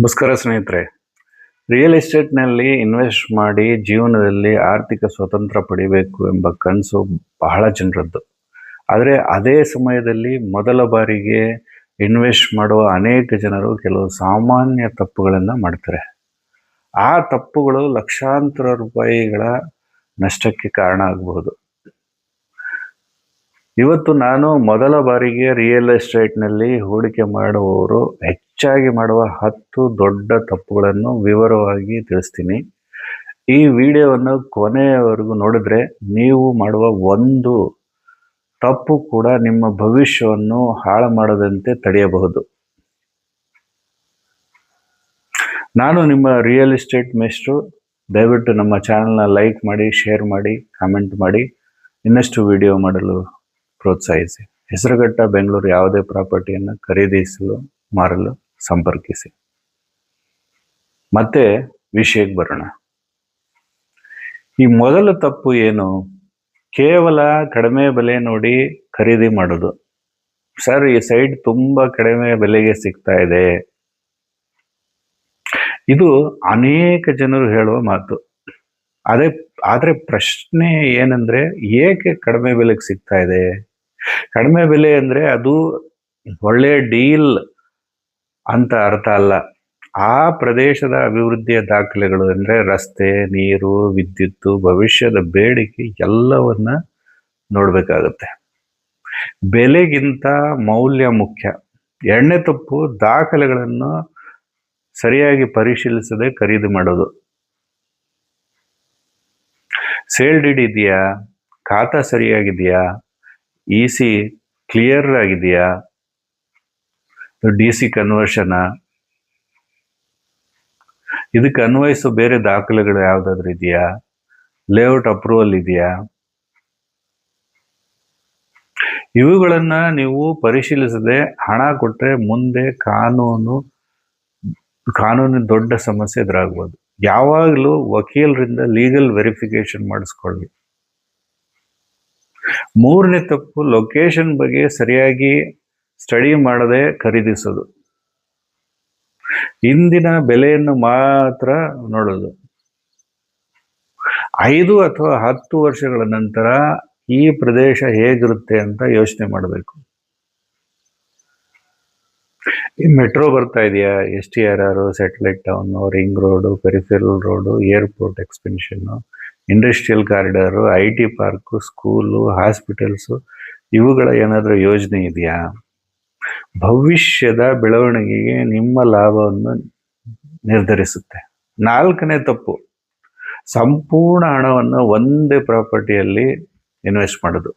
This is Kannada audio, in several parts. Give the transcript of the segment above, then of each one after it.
ನಮಸ್ಕಾರ ಸ್ನೇಹಿತರೆ. ರಿಯಲ್ ಎಸ್ಟೇಟ್ನಲ್ಲಿ ಇನ್ವೆಸ್ಟ್ ಮಾಡಿ ಜೀವನದಲ್ಲಿ ಆರ್ಥಿಕ ಸ್ವತಂತ್ರ ಪಡಿಬೇಕು ಎಂಬ ಕನಸು ಬಹಳ ಜನರದ್ದು. ಆದರೆ ಅದೇ ಸಮಯದಲ್ಲಿ ಮೊದಲ ಬಾರಿಗೆ ಇನ್ವೆಸ್ಟ್ ಮಾಡುವ ಅನೇಕ ಜನರು ಕೆಲವು ಸಾಮಾನ್ಯ ತಪ್ಪುಗಳನ್ನು ಮಾಡ್ತಾರೆ. ಆ ತಪ್ಪುಗಳು ಲಕ್ಷಾಂತರ ರೂಪಾಯಿಗಳ ನಷ್ಟಕ್ಕೆ ಕಾರಣ ಆಗಬಹುದು. ಇವತ್ತು ನಾನು ಮೊದಲ ಬಾರಿಗೆ ರಿಯಲ್ ಎಸ್ಟೇಟ್ನಲ್ಲಿ ಹೂಡಿಕೆ ಮಾಡುವವರು ಹೆಚ್ಚಾಗಿ ಮಾಡುವ 10 ದೊಡ್ಡ ತಪ್ಪುಗಳನ್ನು ವಿವರವಾಗಿ ತಿಳಿಸ್ತೀನಿ. ಈ ವಿಡಿಯೋವನ್ನು ಕೊನೆಯವರೆಗೂ ನೋಡಿದ್ರೆ ನೀವು ಮಾಡುವ ಒಂದು ತಪ್ಪು ಕೂಡ ನಿಮ್ಮ ಭವಿಷ್ಯವನ್ನು ಹಾಳು ಮಾಡದಂತೆ ತಡೆಯಬಹುದು. ನಾನು ನಿಮ್ಮ ರಿಯಲ್ ಎಸ್ಟೇಟ್ ಮೇಷ್ಟ್ರು. ದಯವಿಟ್ಟು ನಮ್ಮ ಚಾನಲ್ನ ಲೈಕ್ ಮಾಡಿ, ಶೇರ್ ಮಾಡಿ, ಕಾಮೆಂಟ್ ಮಾಡಿ, ಇನ್ನಷ್ಟು ವಿಡಿಯೋ ಮಾಡಲು ಪ್ರೋತ್ಸಾಹಿಸಿ. ಹೆಸರುಘಟ್ಟ, ಬೆಂಗಳೂರು. ಯಾವುದೇ ಪ್ರಾಪರ್ಟಿಯನ್ನು ಖರೀದಿಸಲು ಮಾರಲು ಸಂಪರ್ಕಿಸಿ. ಮತ್ತೆ ವಿಷಯಕ್ಕೆ ಬರೋಣ. ಈ ಮೊದಲ ತಪ್ಪು ಏನು? ಕೇವಲ ಕಡಿಮೆ ಬೆಲೆ ನೋಡಿ ಖರೀದಿ ಮಾಡೋದು. ಸರ್, ಈ ಸೈಟ್ ತುಂಬಾ ಕಡಿಮೆ ಬೆಲೆಗೆ ಸಿಗ್ತಾ ಇದೆ. ಇದು ಅನೇಕ ಜನರು ಹೇಳುವ ಮಾತು. ಆದ್ರೆ ಪ್ರಶ್ನೆ ಏನಂದ್ರೆ, ಏಕೆ ಕಡಿಮೆ ಬೆಲೆಗೆ ಸಿಗ್ತಾ ಇದೆ? ಕಡಿಮೆ ಬೆಲೆ ಅಂದ್ರೆ ಅದು ಒಳ್ಳೆಯ ಡೀಲ್ ಅಂತ ಅರ್ಥ ಅಲ್ಲ. ಆ ಪ್ರದೇಶದ ಅಭಿವೃದ್ಧಿಯ ದಾಖಲೆಗಳು ಅಂದ್ರೆ ರಸ್ತೆ, ನೀರು, ವಿದ್ಯುತ್ತು, ಭವಿಷ್ಯದ ಬೇಡಿಕೆ ಎಲ್ಲವನ್ನ ನೋಡ್ಬೇಕಾಗತ್ತೆ. ಬೆಲೆಗಿಂತ ಮೌಲ್ಯ ಮುಖ್ಯ. ಎರಡನೇ ತಪ್ಪು, ದಾಖಲೆಗಳನ್ನು ಸರಿಯಾಗಿ ಪರಿಶೀಲಿಸದೆ ಖರೀದಿ ಮಾಡೋದು. ಸೇಲ್ ಡೀಡ್ ಇದೆಯಾ? ಖಾತಾ ಸರಿಯಾಗಿದೆಯಾ? EC ಕ್ಲಿಯರ್ ಆಗಿದೆಯಾ? DC ಕನ್ವರ್ಷನ್, ಇದಕ್ಕೆ ಅನ್ವಯಿಸೋ ಬೇರೆ ದಾಖಲೆಗಳು ಯಾವ್ದಾದ್ರು ಇದೆಯಾ? ಲೇಔಟ್ ಅಪ್ರೂವಲ್ ಇದೆಯಾ? ಇವುಗಳನ್ನ ನೀವು ಪರಿಶೀಲಿಸದೆ ಹಣ ಕೊಟ್ರೆ ಮುಂದೆ ಕಾನೂನಿನ ದೊಡ್ಡ ಸಮಸ್ಯೆ ಎದುರಾಗಬಹುದು. ಯಾವಾಗಲೂ ವಕೀಲರಿಂದ ಲೀಗಲ್ ವೆರಿಫಿಕೇಶನ್ ಮಾಡಿಸ್ಕೊಳ್ಳಿ. ಮೂರನೇ ತಪ್ಪು, ಲೊಕೇಶನ್ ಬಗ್ಗೆ ಸರಿಯಾಗಿ ಸ್ಟಡಿ ಮಾಡದೆ ಖರೀದಿಸೋದು. ಇಂದಿನ ಬೆಲೆಯನ್ನು ಮಾತ್ರ ನೋಡೋದು. 5 ಅಥವಾ 10 ವರ್ಷಗಳ ನಂತರ ಈ ಪ್ರದೇಶ ಹೇಗಿರುತ್ತೆ ಅಂತ ಯೋಚನೆ ಮಾಡಬೇಕು. ಈ ಮೆಟ್ರೋ ಬರ್ತಾ ಇದೆಯಾ? STRR, satellite town, ring road, peripheral road, airport expansion, industrial corridor, IT park, school, hospitals, ಇವುಗಳ ಏನಾದರೂ ಯೋಜನೆ ಇದೆಯಾ? ಭವಿಷ್ಯದ ಬೆಳವಣಿಗೆಗೆ ನಿಮ್ಮ ಲಾಭವನ್ನು ನಿರ್ಧರಿಸುತ್ತೆ. 4ನೇ ತಪ್ಪು, ಸಂಪೂರ್ಣ ಹಣವನ್ನು ಒಂದೇ ಪ್ರಾಪರ್ಟಿಯಲ್ಲಿ ಇನ್ವೆಸ್ಟ್ ಮಾಡೋದು.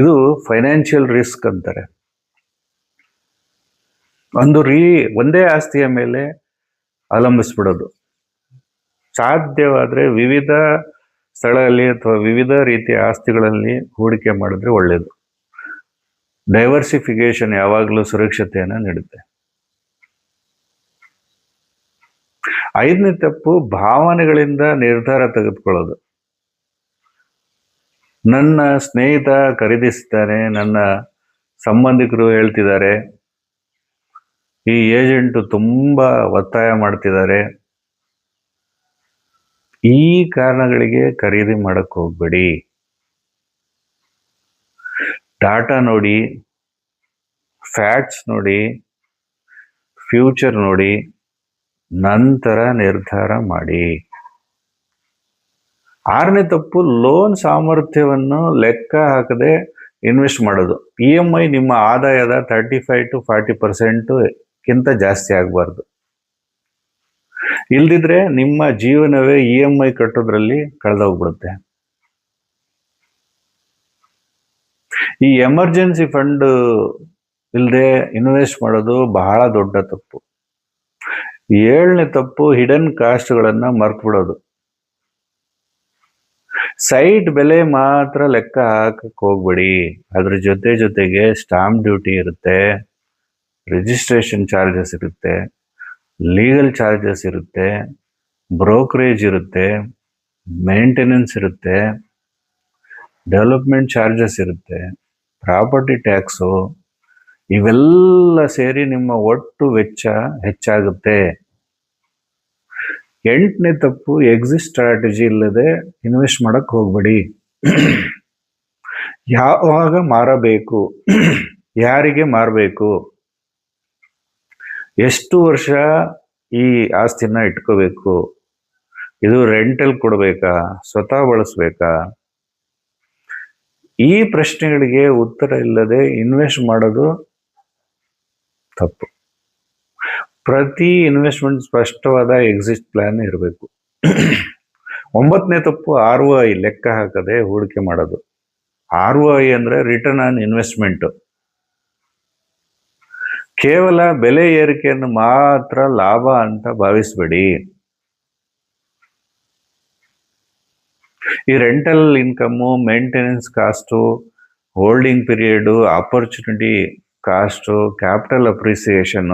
ಇದು ಫೈನಾನ್ಷಿಯಲ್ ರಿಸ್ಕ್ ಅಂತಾರೆ. ಒಂದೇ ಆಸ್ತಿಯ ಮೇಲೆ ಅವಲಂಬಿಸ್ಬಿಡೋದು. ಸಾಧ್ಯವಾದ್ರೆ ವಿವಿಧ ಸ್ಥಳದಲ್ಲಿ ಅಥವಾ ವಿವಿಧ ರೀತಿಯ ಆಸ್ತಿಗಳಲ್ಲಿ ಹೂಡಿಕೆ ಮಾಡಿದ್ರೆ ಒಳ್ಳೆಯದು. ಡೈವರ್ಸಿಫಿಕೇಶನ್ ಯಾವಾಗಲೂ ಸುರಕ್ಷತೆಯನ್ನು ನೀಡುತ್ತೆ. 5ನೇ ತಪ್ಪು, ಭಾವನೆಗಳಿಂದ ನಿರ್ಧಾರ ತೆಗೆದುಕೊಳ್ಳೋದು. ನನ್ನ ಸ್ನೇಹಿತ ಖರೀದಿಸ್ತಾನೆ, ನನ್ನ ಸಂಬಂಧಿಕರು ಹೇಳ್ತಿದ್ದಾರೆ, ಈ ಏಜೆಂಟು ತುಂಬಾ ಒತ್ತಾಯ ಮಾಡ್ತಿದ್ದಾರೆ, ಈ ಕಾರಣಗಳಿಗೆ ಖರೀದಿ ಮಾಡಕ್ ಹೋಗ್ಬೇಡಿ. ಡಾಟಾ ನೋಡಿ, ಫ್ಯಾಕ್ಟ್ಸ್ ನೋಡಿ, ಫ್ಯೂಚರ್ ನೋಡಿ, ನಂತರ ನಿರ್ಧಾರ ಮಾಡಿ. 6ನೇ ತಪ್ಪು, ಲೋನ್ ಸಾಮರ್ಥ್ಯವನ್ನು ಲೆಕ್ಕ ಹಾಕದೆ ಇನ್ವೆಸ್ಟ್ ಮಾಡೋದು. EMI ನಿಮ್ಮ ಆದಾಯದ 35 to 40% ಗಿಂತ ಜಾಸ್ತಿ ಆಗಬಾರ್ದು. ಇಲ್ದಿದ್ರೆ ನಿಮ್ಮ ಜೀವನವೇ EMI ಕಟ್ಟೋದ್ರಲ್ಲಿ ಕಳೆದೋಗ್ಬಿಡುತ್ತೆ. ಈ ಎಮರ್ಜೆನ್ಸಿ ಫಂಡ್ ಇಲ್ಲದೆ ಇನ್ವೆಸ್ಟ್ ಮಾಡೋದು ಬಹಳ ದೊಡ್ಡ ತಪ್ಪು. 7ನೇ ತಪ್ಪು, ಹಿಡನ್ ಕಾಸ್ಟ್ಗಳನ್ನ ಮರ್ತು ಬಿಡೋದು. ಸೈಟ್ ಬೆಲೆ ಮಾತ್ರ ಲೆಕ್ಕ ಹಾಕಕ್ ಹೋಗ್ಬೇಡಿ. ಅದ್ರ ಜೊತೆಗೆ ಸ್ಟಾಂಪ್ ಡ್ಯೂಟಿ ಇರುತ್ತೆ, ರಿಜಿಸ್ಟ್ರೇಷನ್ ಚಾರ್ಜಸ್ ಇರುತ್ತೆ, ಲೀಗಲ್ ಚಾರ್ಜಸ್ ಇರುತ್ತೆ, ಬ್ರೋಕರೇಜ್ ಇರುತ್ತೆ, ಮೇಂಟೆನೆನ್ಸ್ ಇರುತ್ತೆ, ಡೆವಲಪ್ಮೆಂಟ್ ಚಾರ್ಜಸ್ ಇರುತ್ತೆ, ಪ್ರಾಪರ್ಟಿ ಟ್ಯಾಕ್ಸು, ಇವೆಲ್ಲ ಸೇರಿ ನಿಮ್ಮ ಒಟ್ಟು ವೆಚ್ಚ ಹೆಚ್ಚಾಗುತ್ತೆ. 8ನೇ ತಪ್ಪು, ಎಕ್ಸಿಟ್ ಸ್ಟ್ರಾಟಜಿ ಇಲ್ಲದೆ ಇನ್ವೆಸ್ಟ್ ಮಾಡಕ್ ಹೋಗ್ಬೇಡಿ. ಯಾವಾಗ ಮಾರಬೇಕು, ಯಾರಿಗೆ ಮಾರಬೇಕು, ಎಷ್ಟು ವರ್ಷ ಈ ಆಸ್ತಿನ ಇಟ್ಕೋಬೇಕು, ಇದು ರೆಂಟಲ್ ಕೊಡಬೇಕಾ, ಸ್ವತಃ ಬಳಸ್ಬೇಕಾ, ಈ ಪ್ರಶ್ನೆಗಳಿಗೆ ಉತ್ತರ ಇಲ್ಲದೆ ಇನ್ವೆಸ್ಟ್ ಮಾಡೋದು ತಪ್ಪು. ಪ್ರತಿ ಇನ್ವೆಸ್ಟ್ಮೆಂಟ್ ಸ್ಪಷ್ಟವಾದ ಎಕ್ಸಿಟ್ ಪ್ಲಾನ್ ಇರಬೇಕು. 9ನೇ ತಪ್ಪು, ROI ಲೆಕ್ಕ ಹಾಕದೆ ಹೂಡಿಕೆ ಮಾಡೋದು. ROI ಅಂದ್ರೆ ರಿಟರ್ನ್ ಆನ್ ಇನ್ವೆಸ್ಟ್ಮೆಂಟ್. ಕೇವಲ ಬೆಲೆ ಏರಿಕೆಯನ್ನು ಮಾತ್ರ ಲಾಭ ಅಂತ ಭಾವಿಸಬೇಡಿ. ಈ rental income, maintenance cost, holding period, opportunity cost, capital appreciation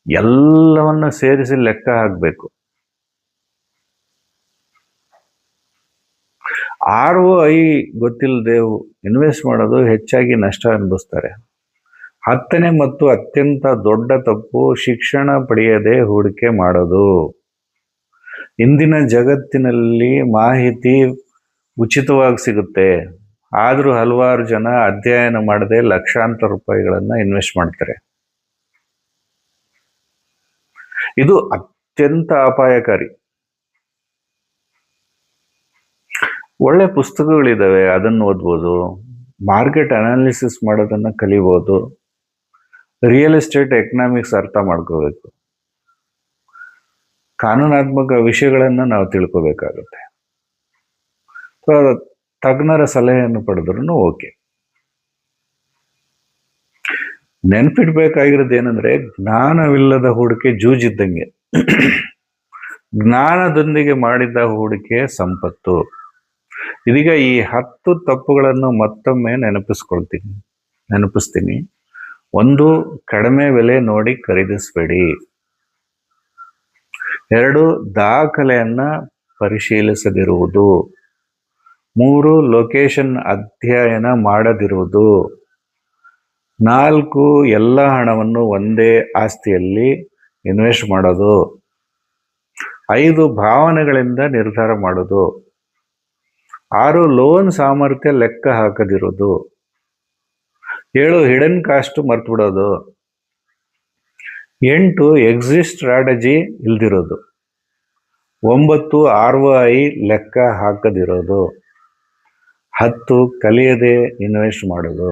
ಎಲ್ಲವನ್ನ ಸೇರಿಸಿ ಲೆಕ್ಕ ಹಾಕಬೇಕು. ROI ಗೊತ್ತಿಲ್ಲದೆ ಇನ್ವೆಸ್ಟ್ ಮಾಡೋದು ಹೆಚ್ಚಾಗಿ ನಷ್ಟ ಅನುಭವಿಸ್ತಾರೆ. 10ನೇ ಮತ್ತು ಅತ್ಯಂತ ದೊಡ್ಡ ತಪ್ಪು, ಶಿಕ್ಷಣ ಪಡೆಯದೆ ಹೂಡಿಕೆ ಮಾಡೋದು. ಇಂದಿನ ಜಗತ್ತಿನಲ್ಲಿ ಮಾಹಿತಿ ಉಚಿತವಾಗಿ ಸಿಗುತ್ತೆ, ಆದರೂ ಹಲವಾರು ಜನ ಅಧ್ಯಯನ ಮಾಡದೆ ಲಕ್ಷಾಂತರ ರೂಪಾಯಿಗಳನ್ನ ಇನ್ವೆಸ್ಟ್ ಮಾಡ್ತಾರೆ. ಇದು ಅತ್ಯಂತ ಅಪಾಯಕಾರಿ. ಒಳ್ಳೆ ಪುಸ್ತಕಗಳಿದಾವೆ, ಅದನ್ನು ಓದ್ಬೋದು, ಮಾರ್ಕೆಟ್ ಅನಾಲಿಸಿಸ್ ಮಾಡೋದನ್ನ ಕಲಿಬೋದು, ರಿಯಲ್ ಎಸ್ಟೇಟ್ ಎಕನಾಮಿಕ್ಸ್ ಅರ್ಥ ಮಾಡ್ಕೋಬೇಕು, ಕಾನೂನಾತ್ಮಕ ವಿಷಯಗಳನ್ನು ನಾವು ತಿಳ್ಕೋಬೇಕಾಗುತ್ತೆ. ತಜ್ಞರ ಸಲಹೆಯನ್ನು ಪಡೆದ್ರೂ ಓಕೆ. ನೆನ್ಪಿಡ್ಬೇಕಾಗಿರೋದು ಏನಂದ್ರೆ, ಜ್ಞಾನವಿಲ್ಲದ ಹೂಡಿಕೆ ಜೂಜಿದ್ದಂಗೆ, ಜ್ಞಾನದೊಂದಿಗೆ ಮಾಡಿದ ಹೂಡಿಕೆ ಸಂಪತ್ತು. ಇದೀಗ ಈ 10 ತಪ್ಪುಗಳನ್ನು ಮತ್ತೊಮ್ಮೆ ನೆನಪಿಸ್ತೀನಿ. 1, ಕಡಿಮೆ ಬೆಲೆ ನೋಡಿ ಖರೀದಿಸಬೇಡಿ. 2, ದಾಖಲೆಯನ್ನ ಪರಿಶೀಲಿಸದಿರುವುದು. 3, ಲೊಕೇಶನ್ ಅಧ್ಯಯನ ಮಾಡದಿರುವುದು. 4, ಎಲ್ಲ ಹಣವನ್ನು ಒಂದೇ ಆಸ್ತಿಯಲ್ಲಿ ಇನ್ವೆಸ್ಟ್ ಮಾಡೋದು. 5, ಭಾವನೆಗಳಿಂದ ನಿರ್ಧಾರ ಮಾಡೋದು. 6, ಲೋನ್ ಸಾಮರ್ಥ್ಯ ಲೆಕ್ಕ ಹಾಕದಿರೋದು. 7, ಹಿಡನ್ ಕಾಸ್ಟ್ ಮರ್ತು ಬಿಡೋದು. 8, ಎಕ್ಸಿಟ್ ಸ್ಟ್ರಾಟಜಿ ಇಲ್ದಿರೋದು. 9, ROI ಲೆಕ್ಕ ಹಾಕದಿರೋದು. 10, ಕಲಿಯದೆ ಇನ್ವೆಸ್ಟ್ ಮಾಡೋದು.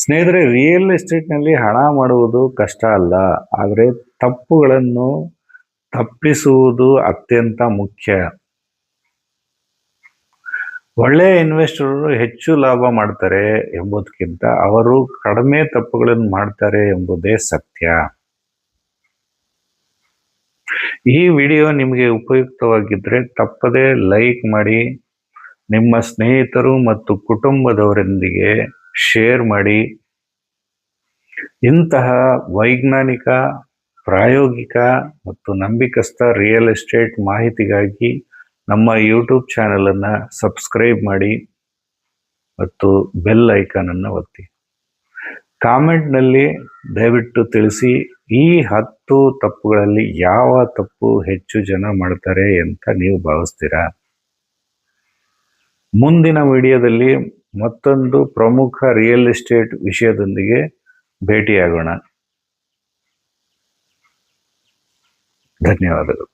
ಸ್ನೇಹಿತರೆ, ರಿಯಲ್ ಎಸ್ಟೇಟ್ನಲ್ಲಿ ಹಣ ಮಾಡುವುದು ಕಷ್ಟ ಅಲ್ಲ, ಆದರೆ ತಪ್ಪುಗಳನ್ನು ತಪ್ಪಿಸುವುದು ಅತ್ಯಂತ ಮುಖ್ಯ. ಒಳ್ಳೆಯ ಇನ್ವೆಸ್ಟರ್ ಹೆಚ್ಚು ಲಾಭ ಮಾಡ್ತಾರೆ ಎಂಬುದಕ್ಕಿಂತ ಅವರು ಕಡಿಮೆ ತಪ್ಪುಗಳನ್ನು ಮಾಡ್ತಾರೆ ಎಂಬುದೇ ಸತ್ಯ. ಈ ವಿಡಿಯೋ ನಿಮಗೆ ಉಪಯುಕ್ತವಾಗಿದ್ದರೆ ತಪ್ಪದೇ ಲೈಕ್ ಮಾಡಿ, ನಿಮ್ಮ ಸ್ನೇಹಿತರು ಮತ್ತು ಕುಟುಂಬದವರೊಂದಿಗೆ ಶೇರ್ ಮಾಡಿ. ಇಂತಹ ವೈಜ್ಞಾನಿಕ, ಪ್ರಾಯೋಗಿಕ ಮತ್ತು ನಂಬಿಕಸ್ಥ ರಿಯಲ್ ಎಸ್ಟೇಟ್ ಮಾಹಿತಿಗಾಗಿ ನಮ್ಮ ಯೂಟ್ಯೂಬ್ ಚಾನಲನ್ನು ಸಬ್ಸ್ಕ್ರೈಬ್ ಮಾಡಿ ಮತ್ತು ಬೆಲ್ ಐಕಾನನ್ನು ಒತ್ತಿ. ಕಾಮೆಂಟ್ನಲ್ಲಿ ದಯವಿಟ್ಟು ತಿಳಿಸಿ, ಈ 10 ತಪ್ಪುಗಳಲ್ಲಿ ಯಾವ ತಪ್ಪು ಹೆಚ್ಚು ಜನ ಮಾಡ್ತಾರೆ ಅಂತ ನೀವು ಭಾವಿಸ್ತೀರಾ. ಮುಂದಿನ ವಿಡಿಯೋದಲ್ಲಿ ಮತ್ತೊಂದು ಪ್ರಮುಖ ರಿಯಲ್ ಎಸ್ಟೇಟ್ ವಿಷಯದೊಂದಿಗೆ ಭೇಟಿಯಾಗೋಣ. ಧನ್ಯವಾದಗಳು.